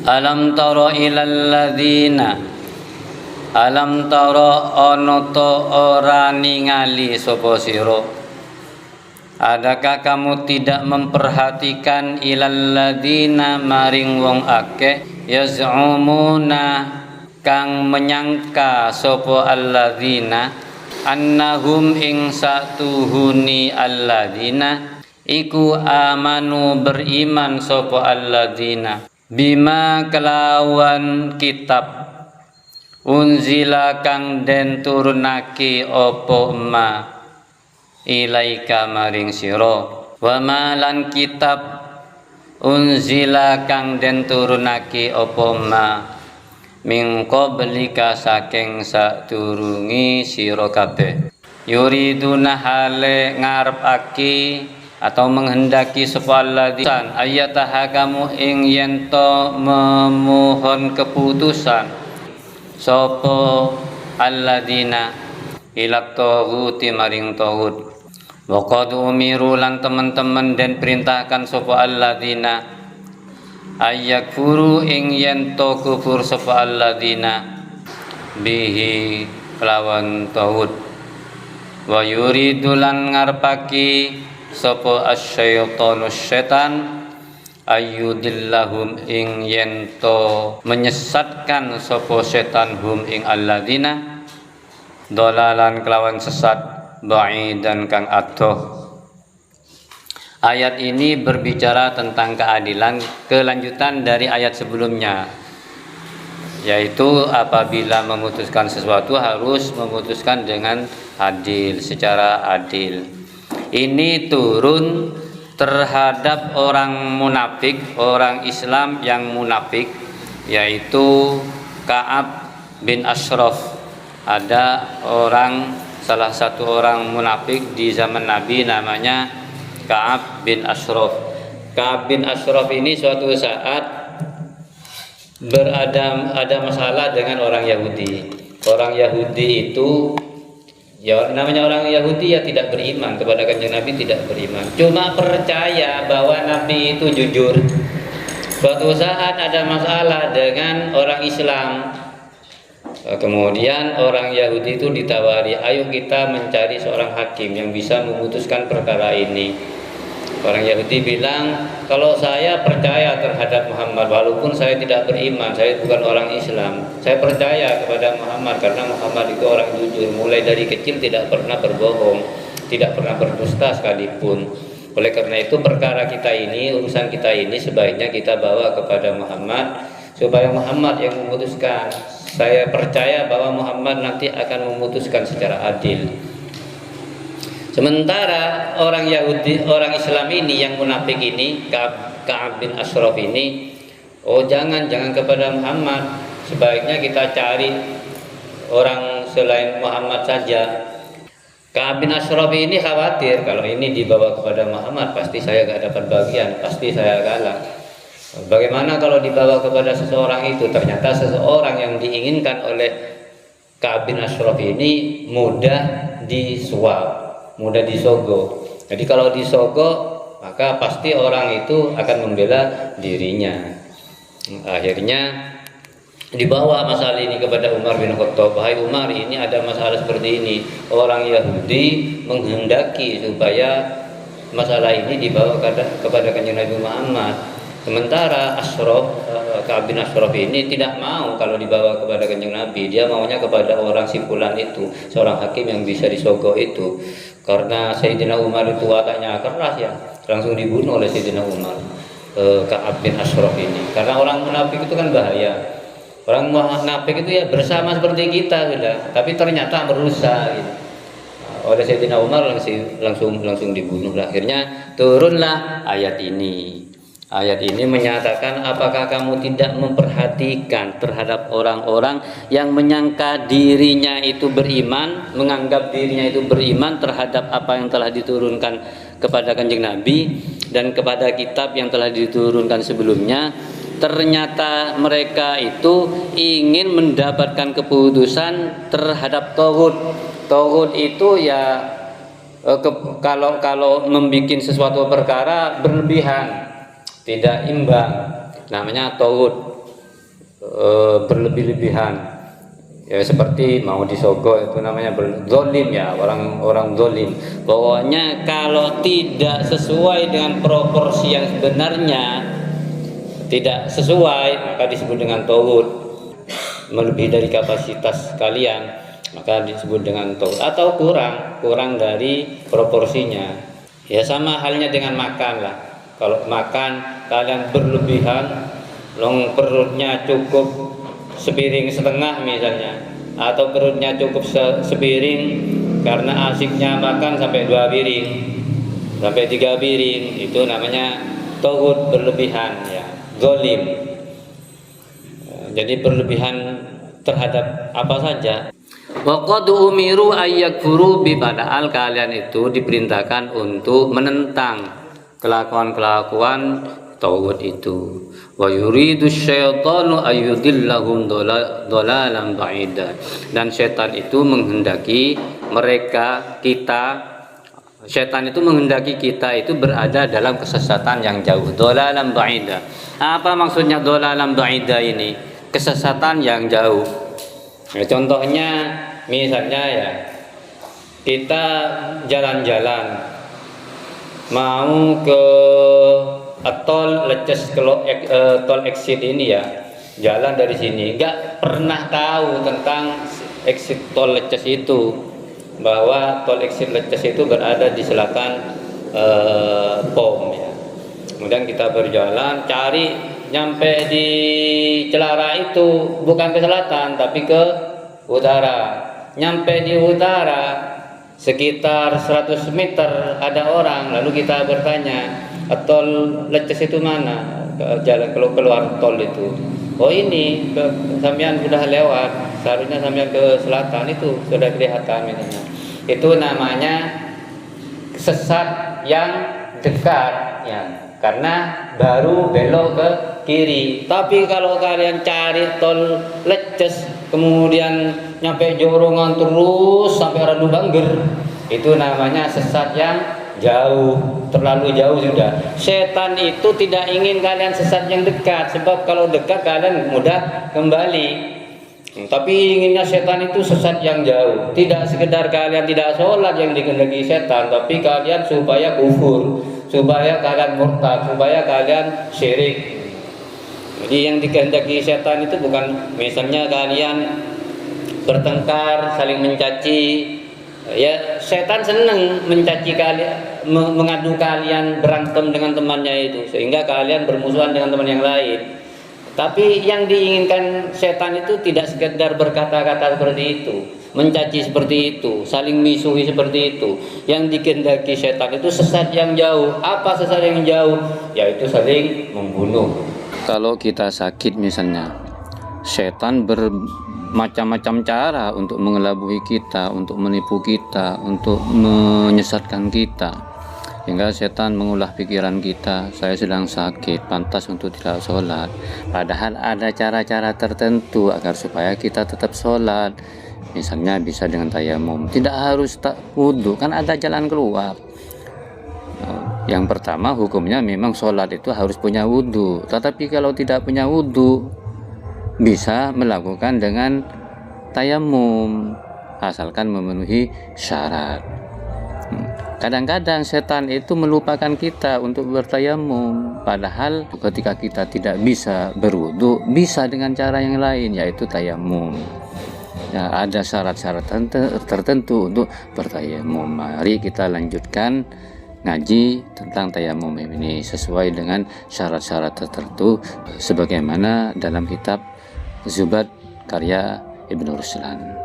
Alam tara ilal ladzina, alam tara ana ta ora ningali sapa sira, adakah kamu tidak memperhatikan ilal ladzina maring wong akeh yaz'umuna kang menyangka sapa alladzina annahum ing satuhuni alladzina iku amanu beriman sapa alladzina bima kelawan kitab unzila kang den turunake apa ma ilaika maring sira wa malan kitab unzila kang den turunake apa ma min qablika saking sadurunge sira kabeh yuriduna hale ngarepake atau menghendaki sapa alladzina ayataha kamu ing yento memohon keputusan sapa alladzina ila taghuti maring taghut wa qad umiru lan teman-teman den perintahkan sapa alladzina ayakfuru ing yento kufur sapa alladzina bihi lawan taghut wa yuridu lan ngarepake sapa asyaitanu setan ayyudillahum ing yento menyesatkan sapa setan hum ing alladzina dolalan kelawan sesat ba'idan kang adoh. Ayat ini berbicara tentang keadilan, kelanjutan dari ayat sebelumnya, yaitu apabila memutuskan sesuatu harus memutuskan dengan adil, secara adil. Ini turun terhadap orang munafik, orang Islam yang munafik, yaitu Ka'ab bin Ashraf. Ada salah satu orang munafik di zaman Nabi namanya Ka'ab bin Ashraf. Ka'ab bin Ashraf ini suatu saat ada masalah dengan orang Yahudi. Orang Yahudi itu ya namanya orang Yahudi ya tidak beriman kepada Kanjeng Nabi, tidak beriman, cuma percaya bahwa Nabi itu jujur. Suatu saat ada masalah dengan orang Islam, kemudian orang Yahudi itu ditawari, ayo kita mencari seorang hakim yang bisa memutuskan perkara ini. Orang Yahudi bilang, kalau saya percaya terhadap Muhammad walaupun saya tidak beriman, saya bukan orang Islam, saya percaya kepada Muhammad karena Muhammad itu orang jujur, mulai dari kecil tidak pernah berbohong, tidak pernah berdusta sekalipun. Oleh karena itu perkara kita ini, urusan kita ini sebaiknya kita bawa kepada Muhammad supaya Muhammad yang memutuskan. Saya percaya bahwa Muhammad nanti akan memutuskan secara adil. Sementara orang Yahudi, orang Islam ini yang munafik ini, Ka'ab bin Ashraf ini, oh jangan kepada Muhammad, sebaiknya kita cari orang selain Muhammad saja. Ka'ab bin Ashraf ini khawatir kalau ini dibawa kepada Muhammad pasti saya gak dapat bagian, pasti saya kalah. Bagaimana kalau dibawa kepada seseorang itu, ternyata seseorang yang diinginkan oleh Ka'ab bin Ashraf ini mudah disuap, mudah disogo. Jadi kalau disogo maka pasti orang itu akan membela dirinya. Akhirnya dibawa masalah ini kepada Umar bin Khattab. Wahai Umar, ini ada masalah seperti ini. Orang Yahudi menghendaki supaya masalah ini dibawa kepada Kanjeng Nabi Muhammad. Sementara Ka'ab bin Ashraf ini tidak mau kalau dibawa kepada Kanjeng Nabi. Dia maunya kepada orang simpulan itu, seorang hakim yang bisa disogok itu. Karena Sayyidina Umar itu wataknya keras ya, langsung dibunuh oleh Sayyidina Umar Ka'ab bin Ashraf ini. Karena orang munafik itu kan bahaya. Orang munafik itu ya bersama seperti kita sudah, tapi ternyata merusak gitu. Oleh Sayyidina Umar langsung dibunuh. Akhirnya turunlah ayat ini. Ayat ini menyatakan, apakah kamu tidak memperhatikan terhadap orang-orang yang menyangka dirinya itu beriman, menganggap dirinya itu beriman terhadap apa yang telah diturunkan kepada Kanjeng Nabi dan kepada kitab yang telah diturunkan sebelumnya. Ternyata mereka itu ingin mendapatkan keputusan terhadap taghut. Taghut itu ya kalau membuat sesuatu perkara berlebihan, tidak imbang, namanya taghut. berlebih-lebihan. Ya seperti mau disogok itu namanya zolim ya, orang zolim. Pokoknya kalau tidak sesuai dengan proporsi yang sebenarnya, tidak sesuai, maka disebut dengan tauhid. Melebihi dari kapasitas kalian, maka disebut dengan tauhid. Atau kurang dari proporsinya. Ya sama halnya dengan makan lah. Kalau makan kalian berlebihan, perutnya cukup sepiring setengah misalnya, atau perutnya cukup sepiring karena asiknya makan sampai 2 piring sampai 3 piring, itu namanya tauhid berlebihan ya, zalim. Jadi berlebihan terhadap apa saja. Wa qad umiru ayyakfuru bi, padahal kalian itu diperintahkan untuk menentang kelakuan-kelakuan tauhid itu. Wa yuridu syaitanu ayyudillahum dhalalan ba'ida, dan setan itu menghendaki setan itu menghendaki kita itu berada dalam kesesatan yang jauh. Dhalalan ba'ida. Apa maksudnya dhalalan ba'ida ini? Kesesatan yang jauh. Ya, contohnya misalnya ya, kita jalan-jalan mau ke tol Leces, tol exit ini ya, jalan dari sini nggak pernah tahu tentang exit tol Leces itu, bahwa tol exit Leces itu berada di selatan POM ya. Kemudian kita berjalan cari, nyampe di Celara itu bukan ke selatan tapi ke utara. Nyampe di utara sekitar 100 meter ada orang, lalu kita bertanya, tol Leces itu mana? Jalan keluar tol itu. Oh ini, sampean sudah lewat, seharusnya sampean ke selatan, itu sudah kelihatan misalnya. Itu namanya sesat yang dekat ya, karena baru belok ke kiri. Tapi kalau kalian cari tol Leces kemudian nyampe Jorongan terus sampai Randu Bangger, itu namanya sesat yang jauh, terlalu jauh sudah. Setan itu tidak ingin kalian sesat yang dekat, sebab kalau dekat kalian mudah kembali. Tapi inginnya setan itu sesat yang jauh. Tidak sekedar kalian tidak sholat yang dikehendaki setan, tapi kalian supaya kufur, supaya kalian murtad, supaya kalian syirik. Jadi yang dikehendaki setan itu bukan misalnya kalian bertengkar, saling mencaci. Ya, setan senang mencaci kalian, mengadu kalian berantem dengan temannya itu, sehingga kalian bermusuhan dengan teman yang lain. Tapi yang diinginkan setan itu tidak sekedar berkata-kata seperti itu, mencaci seperti itu, saling misuhi seperti itu. Yang dikehendaki setan itu sesat yang jauh. Apa sesat yang jauh? Yaitu saling membunuh. Kalau kita sakit misalnya, setan bermacam-macam cara untuk mengelabui kita, untuk menipu kita, untuk menyesatkan kita, hingga setan mengulah pikiran kita, saya sedang sakit, pantas untuk tidak sholat. Padahal ada cara-cara tertentu agar supaya kita tetap sholat. Misalnya bisa dengan tayamum, tidak harus wudhu, kan ada jalan keluar. Yang pertama, hukumnya memang sholat itu harus punya wudhu. Tetapi kalau tidak punya wudhu, bisa melakukan dengan tayamum, asalkan memenuhi syarat. Kadang-kadang setan itu melupakan kita untuk bertayamum, padahal ketika kita tidak bisa berwudu, bisa dengan cara yang lain, yaitu tayamum. Ya, ada syarat-syarat tertentu untuk bertayamum. Mari kita lanjutkan ngaji tentang tayamum ini sesuai dengan syarat-syarat tertentu sebagaimana dalam kitab Zubat karya Ibnu Ruslan.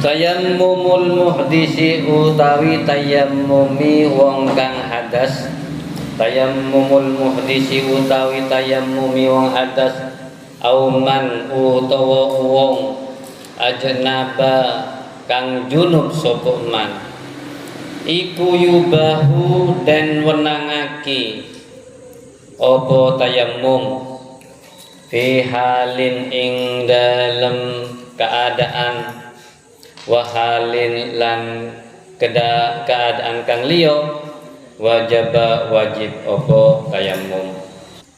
Tayammumul muhdisi utawi tayammumi wong kang hadas. Tayammumul muhdisi utawi tayammumi wong hadas, auman utawa wong ajnaba kang junub sapa man, iku yubahu dan wenangake apa tayammum fi halin ing dalem keadaan, wahalin lan keadaan kang liya, wajib apa tayammum.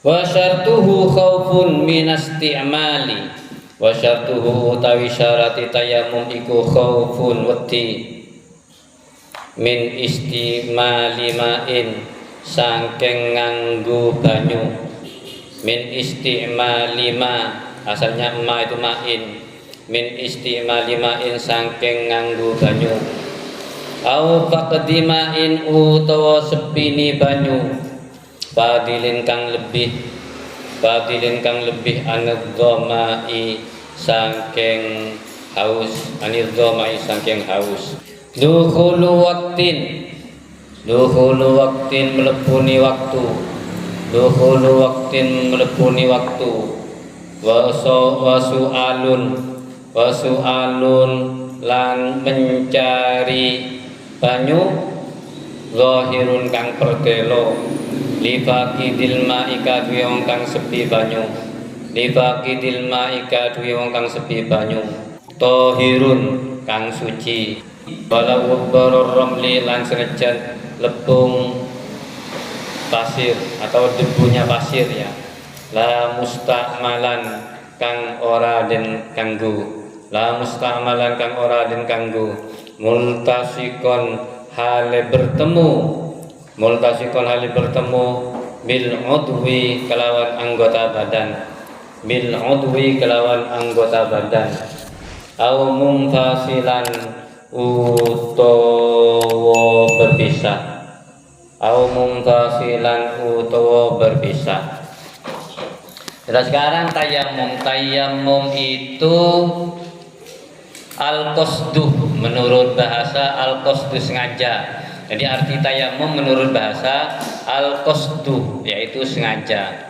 Wa syartuhu khaufun minasti'mali. Wa syartuhu utawi syarati tayammum iku khaufun wedi min istimali ma'in saking nganggo banyu. Min istimali ma, asalnya ma itu ma'in. Min istimali ma'in saking nganggo banyu. Au faqdima'in utawa sepini banyu. Fadilin kang lebih anidhamai saking haus, anidhamai saking haus. Dukhulu waktin melepuni waktu. Dukhulu waktin melepuni waktu. Wasu'alun lan mencari banyu. Zahirun kang pertelo. Lifaqidil ma'ika duwe wong kang sepi banyu. Lifaqidil ma'ika duwe wong kang sepi banyu. Tahirun kang suci. Walau baror ramli lan senajan lepung pasir atau debunya pasir ya. La musta'malan kang ora den kanggo. La musta'malan kang ora den kanggo. Multasikon hale bertemu. Multasikon hali bertemu bil udwi kelawan anggota badan. Bil udwi kelawan anggota badan. Au mumfasilan utawa berpisah. Au mumfasilan utawa berpisah. Jadi sekarang tayamum itu al-qasdu, menurut bahasa al-qasdu sengaja. Jadi arti tayamum menurut bahasa al-qasdu yaitu sengaja.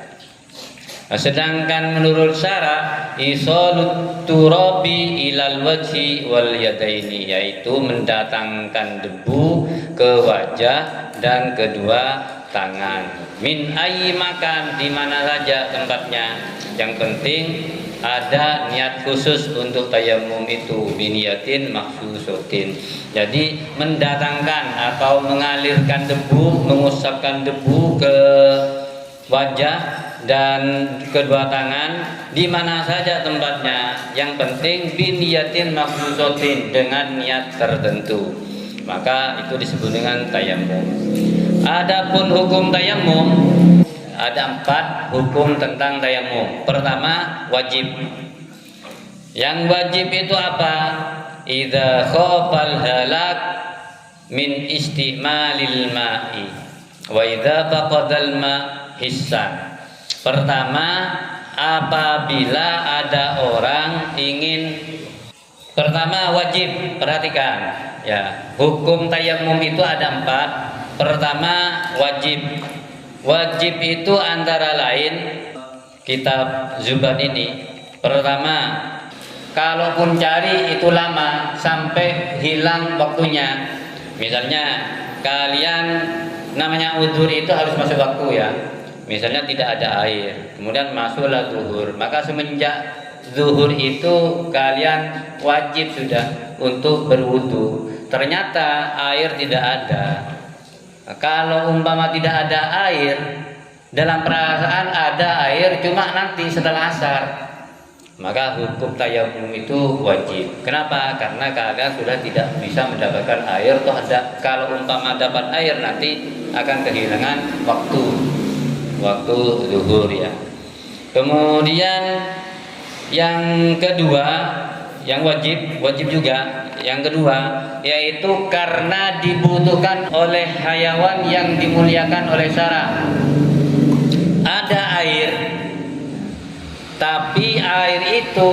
Nah, sedangkan menurut syara isalut turabi ilal wajhi wal yadaini, yaitu mendatangkan debu ke wajah dan kedua tangan. Min ayyi makan, di mana saja tempatnya. Yang penting ada niat khusus untuk tayamum itu, biniyatin maksusutin. Jadi mendatangkan atau mengalirkan debu, mengusapkan debu ke wajah dan kedua tangan di mana saja tempatnya. Yang penting biniyatin maksusutin, dengan niat tertentu. Maka itu disebut dengan tayamum. Adapun hukum tayamum, ada 4 hukum tentang tayamum. Pertama, wajib. Yang wajib itu apa? Idza khafal halak min istimalil ma'i wa idza faqadal ma hissan. Pertama, apabila ada orang ingin, pertama wajib, perhatikan ya. Hukum tayamum itu ada 4. Pertama, wajib. Wajib itu antara lain kitab Zubat ini. Pertama, kalaupun cari itu lama sampai hilang waktunya. Misalnya kalian namanya udzur itu harus masuk waktu ya. Misalnya tidak ada air, kemudian masuklah zuhur. Maka semenjak zuhur itu kalian wajib sudah untuk berwudu. Ternyata air tidak ada. Kalau umpama tidak ada air, dalam perasaan ada air cuma nanti setelah asar, maka hukum tayamum itu wajib. Kenapa? Karena kalian sudah tidak bisa mendapatkan air. Toh ada, kalau umpama dapat air nanti akan kehilangan waktu zuhur ya. Kemudian yang kedua, yang wajib juga. Yang kedua, yaitu karena dibutuhkan oleh hayawan yang dimuliakan oleh syara. Ada air, tapi air itu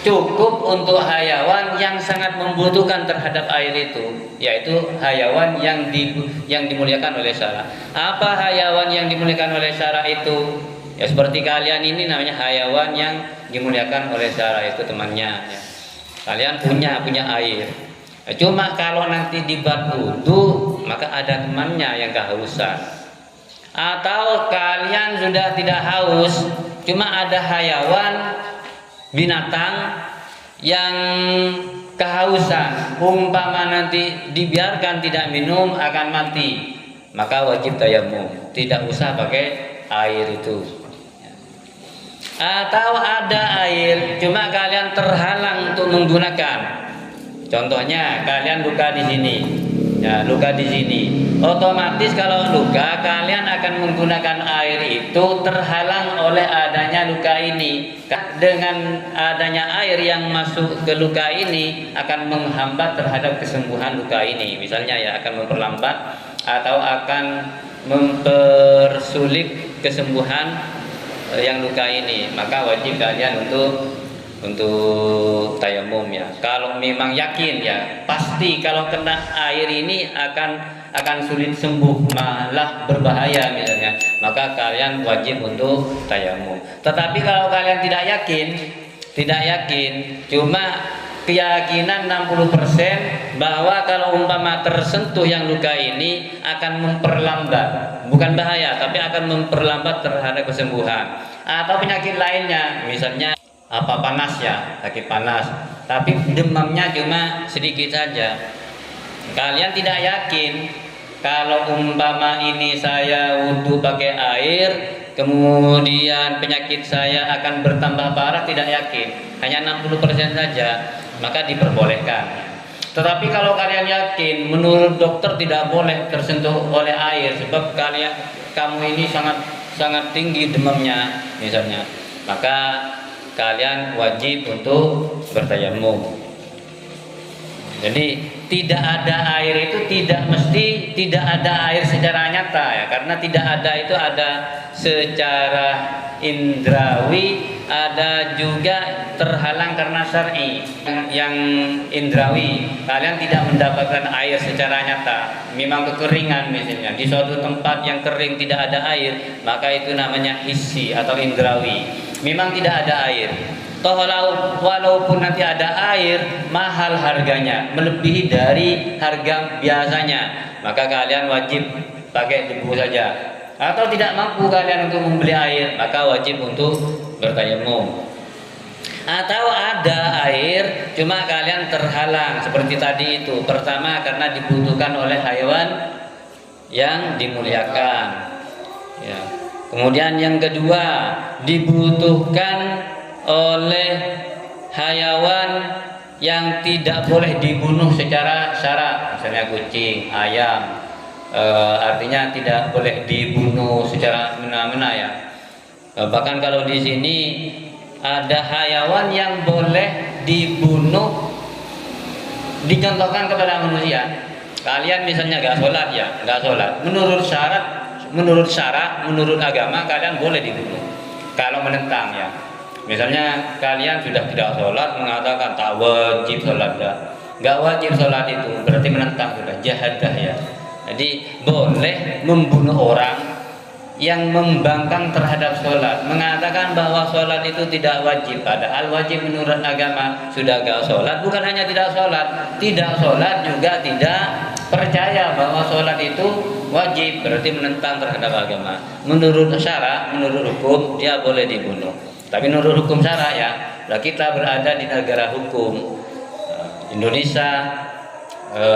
cukup untuk hayawan yang sangat membutuhkan terhadap air itu, yaitu hayawan yang dimuliakan oleh syara. Apa hayawan yang dimuliakan oleh syara itu? Ya seperti kalian ini namanya hayawan yang dimuliakan oleh syara, itu temannya ya. Kalian punya air. Cuma kalau nanti dibuat wudu, maka ada temannya yang kehausan. Atau kalian sudah tidak haus, cuma ada hayawan binatang yang kehausan. Umpama nanti dibiarkan tidak minum akan mati, maka wajib tayamum. Tidak usah pakai air itu. atau ada air cuma kalian terhalang untuk menggunakan. Contohnya kalian luka di sini, ya luka di sini. Otomatis kalau luka kalian akan menggunakan air itu terhalang oleh adanya luka ini. Dengan adanya air yang masuk ke luka ini akan menghambat terhadap kesembuhan luka ini. Misalnya ya akan memperlambat atau akan mempersulit kesembuhan yang luka ini. Maka wajib kalian untuk tayamum ya. Kalau memang yakin ya pasti kalau kena air ini akan sulit sembuh, malah berbahaya misalnya, maka kalian wajib untuk tayamum. Tetapi kalau kalian tidak yakin cuma keyakinan 60% bahwa kalau umpama tersentuh yang luka ini akan memperlambat, bukan bahaya tapi akan memperlambat terhadap kesembuhan. Atau penyakit lainnya misalnya panas ya, sakit panas, tapi demamnya cuma sedikit saja. Kalian tidak yakin kalau umpama ini saya wudhu pakai air, kemudian penyakit saya akan bertambah parah, tidak yakin, hanya 60% saja, maka diperbolehkan. Tetapi kalau kalian yakin, menurut dokter tidak boleh tersentuh oleh air, sebab kamu ini sangat tinggi demamnya misalnya, maka kalian wajib untuk bertayamum. Jadi tidak ada air itu tidak mesti tidak ada air secara nyata ya, karena tidak ada itu ada secara indrawi, ada juga terhalang karena syar'i. Yang indrawi kalian tidak mendapatkan air secara nyata, memang kekeringan misalnya di suatu tempat yang kering tidak ada air, maka itu namanya hissi atau indrawi, memang tidak ada air. Toh walaupun nanti ada air, mahal harganya, melebihi dari harga biasanya, maka kalian wajib pakai debu saja. Atau tidak mampu kalian untuk membeli air, maka wajib untuk bertayamum. Atau ada air cuma kalian terhalang seperti tadi itu. Pertama karena dibutuhkan oleh hewan yang dimuliakan ya. Kemudian yang kedua dibutuhkan oleh hayawan yang tidak boleh dibunuh secara syarak, misalnya kucing, ayam, artinya tidak boleh dibunuh secara mena-mena ya. Bahkan kalau di sini ada hayawan yang boleh dibunuh, dicontohkan kepada manusia. Kalian misalnya gak sholat ya, gak sholat, menurut syarat, menurut agama kalian boleh dibunuh kalau menentang ya. Misalnya kalian sudah tidak sholat, mengatakan tak wajib sholat, nggak wajib sholat, itu berarti menentang, sudah jahadah ya. Jadi boleh membunuh orang yang membangkang terhadap sholat, mengatakan bahwa sholat itu tidak wajib, padahal wajib menurut agama. Sudah gak sholat, bukan hanya tidak sholat juga tidak percaya bahwa sholat itu wajib, berarti menentang terhadap agama. Menurut syara, menurut hukum dia boleh dibunuh. Tapi menurut hukum syara ya, kita berada di negara hukum Indonesia,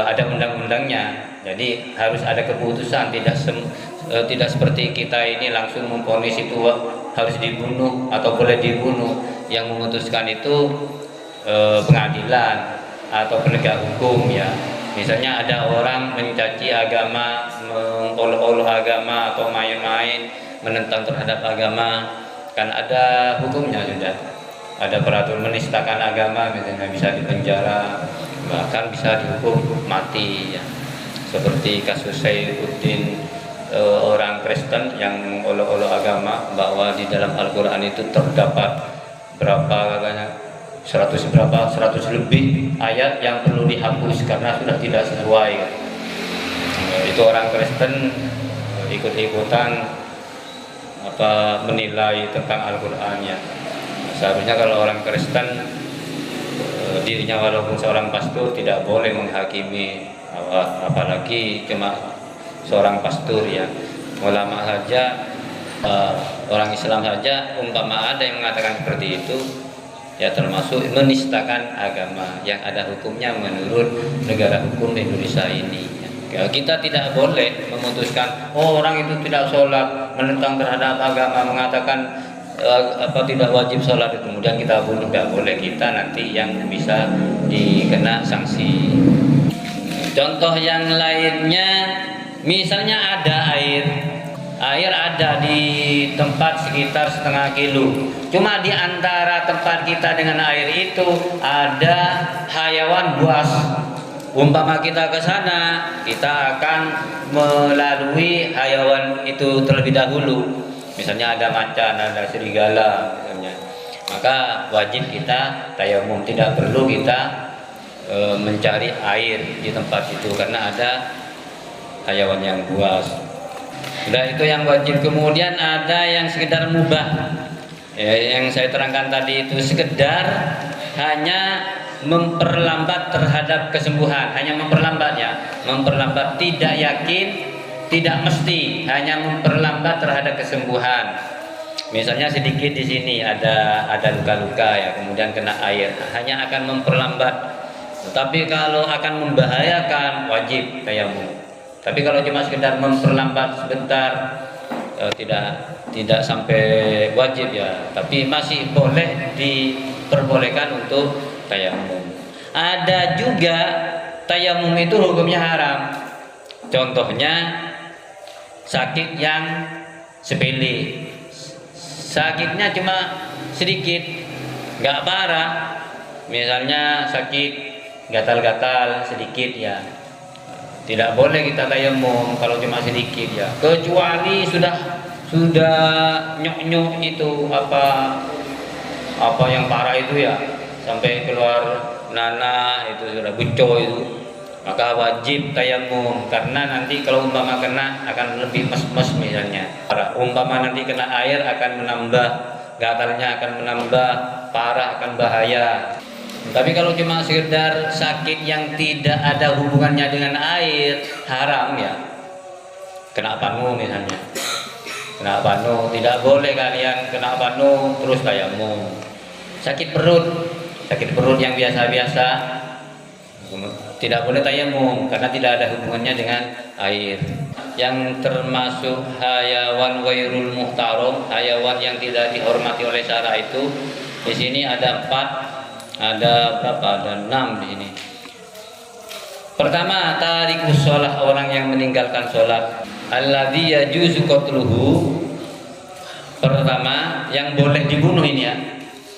ada undang-undangnya. Jadi harus ada keputusan, tidak seperti kita ini langsung memvonis itu harus dibunuh atau boleh dibunuh. Yang memutuskan itu pengadilan atau penegak hukum ya. Misalnya ada orang mencaci agama, mengolok-olok agama atau main-main menentang terhadap agama, kan ada hukumnya, sudah ada peraturan menistakan agama misalnya bisa dipenjara, bahkan bisa dihukum mati ya. Seperti kasus Saifuddin, orang Kristen yang olok-olok agama, bahwa di dalam Al-Quran itu terdapat berapa katanya 100 lebih ayat yang perlu dihapus karena sudah tidak sesuai. Itu orang Kristen ikut-ikutan menilai tentang Al-Qurannya. Seharusnya kalau orang Kristen dirinya walaupun seorang pastor tidak boleh menghakimi, apalagi cuma seorang pastor ya. Ulama saja, orang Islam saja, umpama ada yang mengatakan seperti itu ya, termasuk menistakan agama yang ada hukumnya menurut negara hukum Indonesia ini. Ya, kita tidak boleh memutuskan orang itu tidak sholat, menentang terhadap agama, mengatakan tidak wajib sholat, kemudian kita bunuh, nggak boleh, kita nanti yang bisa dikena sanksi. Contoh yang lainnya, misalnya ada air ada di tempat sekitar setengah kilo, cuma di antara tempat kita dengan air itu ada hayawan buas. Umpama kita ke sana, kita akan melalui hayawan itu terlebih dahulu. Misalnya ada macan, ada serigala misalnya, maka wajib kita tayamum, tidak perlu kita mencari air di tempat itu karena ada hayawan yang buas. Nah, itu yang wajib. Kemudian ada yang sekedar mubah, ya, yang saya terangkan tadi itu sekedar hanya memperlambat terhadap kesembuhan, hanya memperlambat, ya, memperlambat, tidak yakin, tidak mesti, hanya memperlambat terhadap kesembuhan. Misalnya sedikit di sini ada luka-luka, ya, kemudian kena air, hanya akan memperlambat. Tetapi kalau akan membahayakan, wajib tayamum. Tapi kalau cuma sekedar memperlambat sebentar, tidak sampai wajib, ya, tapi masih boleh, diperbolehkan untuk tayamum. Ada juga tayamum itu hukumnya haram. Contohnya sakit yang sepele, sakitnya cuma sedikit, nggak parah. Misalnya sakit gatal-gatal sedikit, ya, tidak boleh kita tayamum kalau cuma sedikit, ya, kecuali sudah nyok-nyok itu apa yang parah itu, ya, sampai keluar nanah itu, sudah buco itu, maka wajib tayamum. Karena nanti kalau umpama kena akan lebih mes-mes, misalnya umpama nanti kena air akan menambah gatalnya, akan menambah parah, akan bahaya. Tapi kalau cuma sekedar sakit yang tidak ada hubungannya dengan air, haram, ya. Kena panu misalnya, kena panu, tidak boleh kalian kena panu terus tayamum. Sakit perut yang biasa-biasa, tidak boleh tayamum karena tidak ada hubungannya dengan air. Yang termasuk hayawan ghairul muhtaram, hayawan yang tidak dihormati oleh syara itu, di sini ada 4. Ada berapa? Ada 6 di sini. Pertama, tarikus sholat, orang yang meninggalkan sholat. Alladzi yajuzu qatluhu. Pertama, yang boleh dibunuh ini, ya.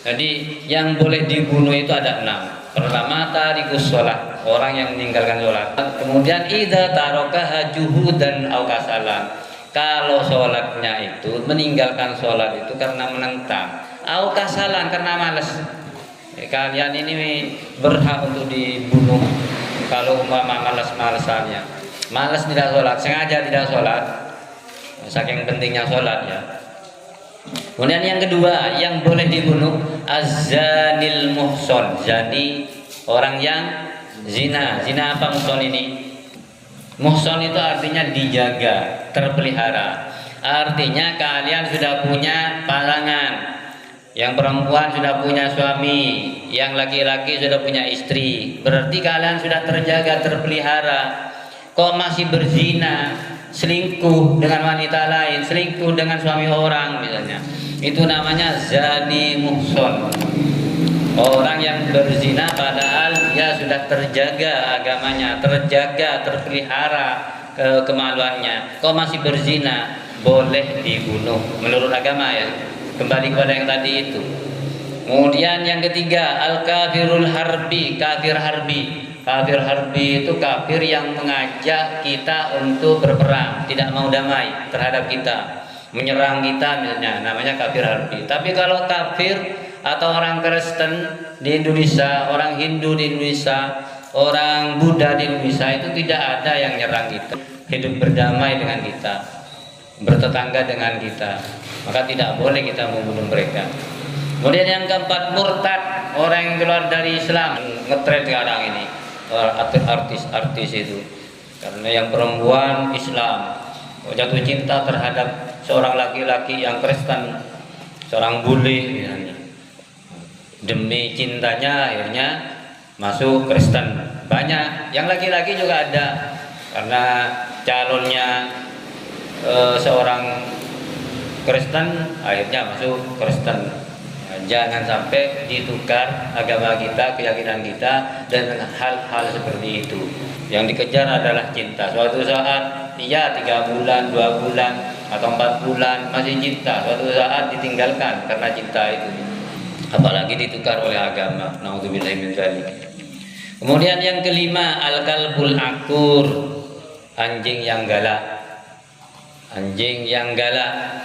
Jadi yang boleh dibunuh itu ada 6. Pertama, tarikus sholat, orang yang meninggalkan sholat. Kemudian idza tarakaha juhudan aw kasalan. Kalau sholatnya itu, meninggalkan sholat itu karena menentang, aw kasalan, karena malas. Kalian ini berhak untuk dibunuh kalau umpama malas-malasannya, malas tidak sholat, sengaja tidak sholat, saking pentingnya sholat, ya. Kemudian yang kedua, yang boleh dibunuh az-zanil muhson, zani, orang yang zina. Zina apa muhson ini? Muhson itu artinya dijaga, terpelihara. Artinya kalian sudah punya pasangan. Yang perempuan sudah punya suami, yang laki-laki sudah punya istri. Berarti kalian sudah terjaga, terpelihara. Kok masih berzina, selingkuh dengan wanita lain, selingkuh dengan suami orang misalnya, itu namanya zani muhson. Orang yang berzina padahal dia sudah terjaga agamanya, terjaga, terpelihara kemaluannya. Kok masih berzina, boleh dibunuh menurut agama, ya. Kembali kepada yang tadi itu. Kemudian yang ketiga, al-kafirul harbi, kafir harbi. Kafir harbi itu kafir yang mengajak kita untuk berperang, tidak mau damai terhadap kita, menyerang kita misalnya, namanya kafir harbi. Tapi kalau kafir atau orang Kristen di Indonesia, orang Hindu di Indonesia, orang Buddha di Indonesia, itu tidak ada yang nyerang kita, hidup berdamai dengan kita, bertetangga dengan kita, maka tidak boleh kita membunuh mereka. Kemudian yang keempat, murtad, orang yang keluar dari Islam, ngetren sekarang ini, artis itu, karena yang perempuan Islam jatuh cinta terhadap seorang laki-laki yang Kristen, seorang bule misalnya, demi cintanya akhirnya masuk Kristen. Banyak yang laki-laki juga ada, karena calonnya seorang Kristen akhirnya masuk Kristen. Jangan sampai ditukar agama kita, keyakinan kita dengan hal-hal seperti itu. Yang dikejar adalah cinta. Suatu saat, iya 3 bulan, 2 bulan, atau 4 bulan masih cinta. Suatu saat ditinggalkan karena cinta itu. Apalagi ditukar oleh agama. Nauzubillahi min dzalik. Kemudian yang kelima, al-kalbul akur, anjing yang galak. Anjing yang galak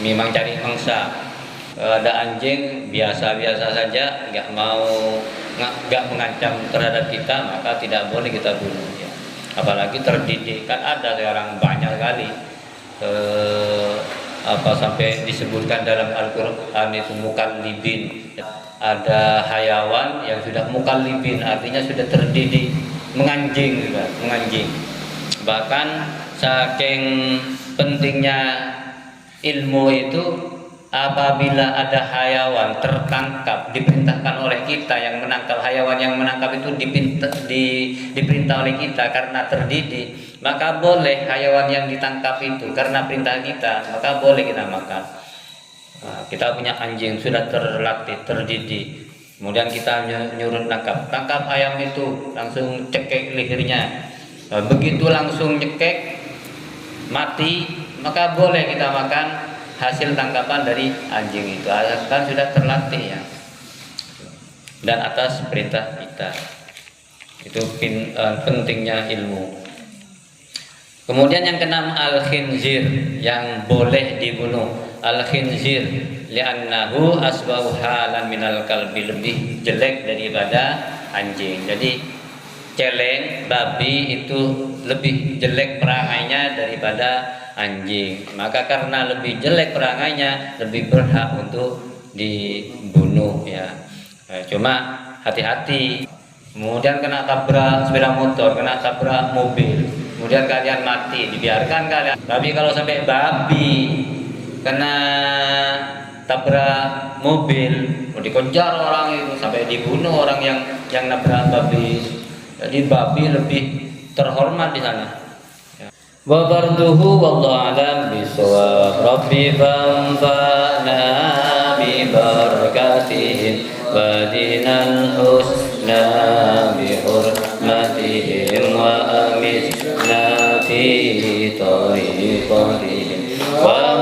memang cari mangsa. Ada anjing biasa-biasa saja, nggak mengancam terhadap kita, maka tidak boleh kita bunuh ya. Apalagi terdidik, kan ada sekarang banyak sekali sampai disebutkan dalam Al-Quran itu mukallibin. Ada hayawan yang sudah mukallibin, artinya sudah terdidik menganjing. Bahkan saking pentingnya ilmu itu, apabila ada hayawan tertangkap, diperintahkan oleh kita yang menangkap, hayawan yang menangkap itu diperintah oleh kita karena terdidik, maka boleh hayawan yang ditangkap itu karena perintah kita, maka boleh kita makan. Nah, kita punya anjing sudah terlatih, terdidik, kemudian kita nyuruh tangkap ayam itu, langsung cekek lehernya. Begitu langsung nyekek mati, maka boleh kita makan hasil tangkapan dari anjing itu, asalkan sudah terlatih ya, dan atas perintah kita. Itu pentingnya ilmu. Kemudian yang keenam, al-khinzir, yang boleh dibunuh. Al-khinzir li'annahu asbahu halan minal kalbi, lebih jelek daripada anjing. Jadi celeng, babi itu lebih jelek perangainya daripada anjing. Maka karena lebih jelek perangainya, lebih berhak untuk dibunuh ya. Cuma hati-hati, kemudian kena tabrak sepeda motor, kena tabrak mobil, kemudian kalian mati, dibiarkan kalian. Tapi kalau sampai babi kena tabrak mobil, mau dikejar orang itu sampai dibunuh orang yang nabrak babi. Jadi babi lebih terhormat di sana. Wa barduhu wallahu a'lam bishawab. Rabbi fanfa'na bi barakatihim wa dinal husna bi hurmatihim wa amitna fi tariqatihim wa